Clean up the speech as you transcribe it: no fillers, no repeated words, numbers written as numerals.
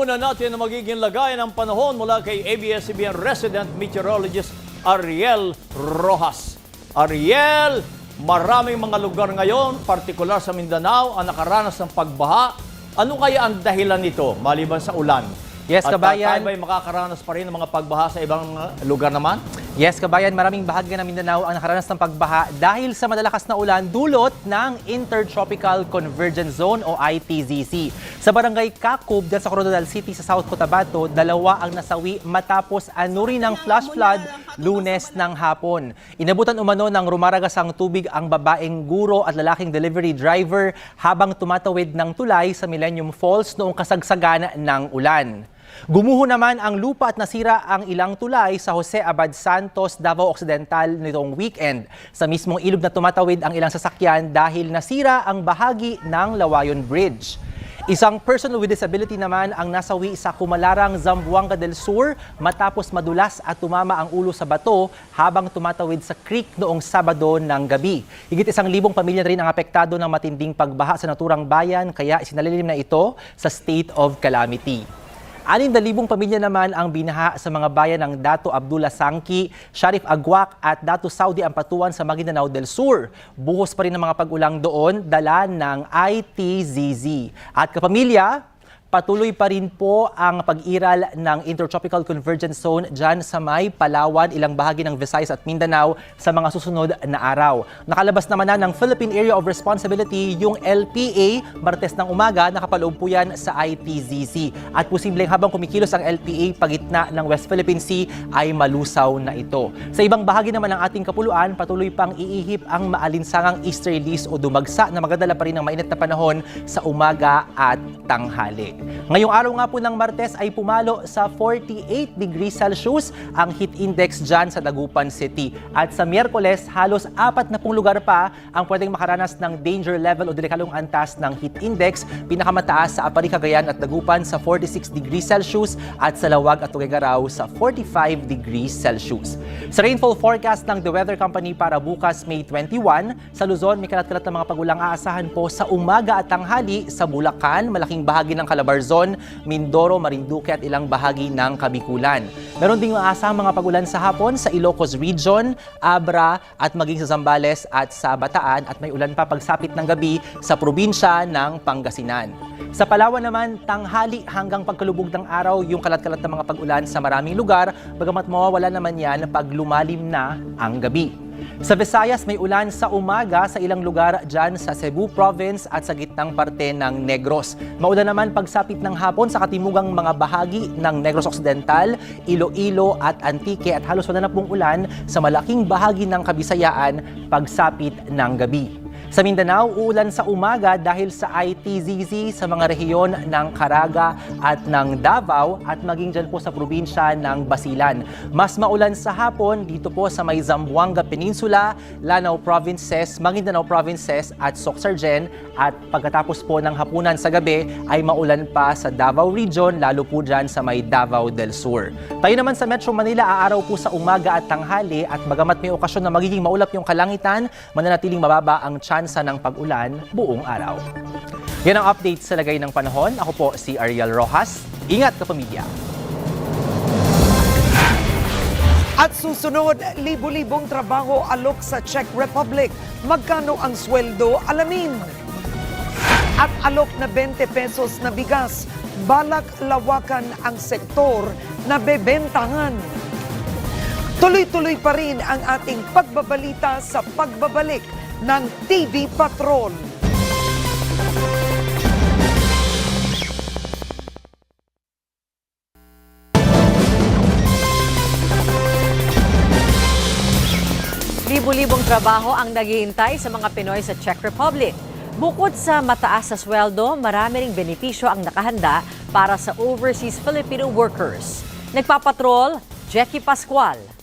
Alauna natin ang magiging lagayan ng panahon mula kay ABS-CBN resident meteorologist Ariel Rojas. Ariel, maraming mga lugar ngayon, partikular sa Mindanao, ang nakaranas ng pagbaha. Ano kaya ang dahilan nito maliban sa ulan? Yes, kabayan. At tayo ba'y makakaranas pa rin ng mga pagbaha sa ibang lugar naman? Yes, kabayan, maraming bahagi ng Mindanao ang nakaranas ng pagbaha dahil sa malalakas na ulan dulot ng Intertropical Convergence Zone o ITZC. Sa barangay Kakub, dyan sa Coronadal City sa South Cotabato, 2 ang nasawi matapos anurin ng flash flood Lunes ng hapon. Inabutan umano ng rumaragasang tubig ang babaeng guro at lalaking delivery driver habang tumatawid ng tulay sa Millennium Falls noong kasagsagan ng ulan. Gumuho naman ang lupa at nasira ang ilang tulay sa Jose Abad Santos, Davao Occidental nitong weekend. Sa mismong ilog na tumatawid ang ilang sasakyan dahil nasira ang bahagi ng Lawayon Bridge. Isang person with disability naman ang nasawi sa Kumalarang, Zamboanga del Sur matapos madulas at tumama ang ulo sa bato habang tumatawid sa creek noong Sabado ng gabi. Higit 1,000 pamilya rin ang apektado ng matinding pagbaha sa naturang bayan kaya isinalilim na ito sa state of calamity. 6,000 pamilya naman ang binaha sa mga bayan ng Dato Abdullah Sangki, Sharif Agwak at Dato Saudi Ampatuan sa Maguindanao del Sur. Buhos pa rin ang mga pag-ulang doon, dala ng ITZZ. At kapamilya, patuloy pa rin po ang pag-iral ng Intertropical Convergence Zone dyan sa may Palawan, ilang bahagi ng Visayas at Mindanao sa mga susunod na araw. Nakalabas naman na ng Philippine Area of Responsibility yung LPA, Martes ng umaga, nakapaloob po yan sa ITZZ. At posibleng habang kumikilos ang LPA pagitna ng West Philippine Sea ay malusaw na ito. Sa ibang bahagi naman ng ating kapuluan, patuloy pang iihip ang maalinsangang easterlies o dumagsa na magdadala pa rin ng mainit na panahon sa umaga at tanghali. Ngayong araw nga po ng Martes ay pumalo sa 48 degrees Celsius ang heat index dyan sa Dagupan City. At sa Miyerkules, halos 40 lugar pa ang pwedeng makaranas ng danger level o delikadong antas ng heat index. Pinakamataas sa Apari, Cagayan at Dagupan sa 46 degrees Celsius at sa Lawag at Tuguegarao sa 45 degrees Celsius. Sa rainfall forecast ng The Weather Company para bukas May 21, sa Luzon may kalat-kalat na mga pagulang aasahan po sa umaga at tanghali sa Bulacan, malaking bahagi ng Calabarzon, Mindoro, Marinduque at ilang bahagi ng Kabikulan. Meron ding maasahang mga pagulan sa hapon sa Ilocos Region, Abra at maging sa Zambales at sa Bataan at may ulan pa pagsapit ng gabi sa probinsya ng Pangasinan. Sa Palawan naman, tanghali hanggang pagkalubog ng araw yung kalat-kalat na mga pagulan sa maraming lugar, bagamat mawawala naman yan pag lumalim na ang gabi. Sa Visayas, may ulan sa umaga sa ilang lugar dyan sa Cebu Province at sa gitnang parte ng Negros. Maulan naman pagsapit ng hapon sa katimugang mga bahagi ng Negros Occidental, Iloilo at Antique at halos wala na pong ulan sa malaking bahagi ng Kabisayaan pagsapit ng gabi. Sa Mindanao, uulan sa umaga dahil sa ITZZ sa mga rehiyon ng Caraga at ng Davao at maging dyan po sa probinsya ng Basilan. Mas maulan sa hapon dito po sa may Zamboanga Peninsula, Lanao Provinces, Maguindanao Provinces at Soxargen at pagkatapos po ng hapunan sa gabi ay maulan pa sa Davao Region, lalo po dyan sa may Davao del Sur. Tayo naman sa Metro Manila, aaraw po sa umaga at tanghali at bagamat may okasyon na magiging maulap yung kalangitan, mananatiling mababa ang tsansa ng pag-ulan buong araw. Yan ang update sa lagay ng panahon. Ako po si Ariel Rojas. Ingat kapamilya! At susunod, libu-libong trabaho alok sa Czech Republic. Magkano ang sweldo? Alamin! At alok na 20 pesos na bigas. Balak lawakan ang sektor na bebentahan. Tuloy-tuloy pa rin ang ating pagbabalita sa pagbabalik ng TV Patrol. Libu-libong trabaho ang naghihintay sa mga Pinoy sa Czech Republic. Bukod sa mataas na sweldo, marami ring benepisyo ang nakahanda para sa overseas Filipino workers. Nagpapatrol, Jackie Pascual.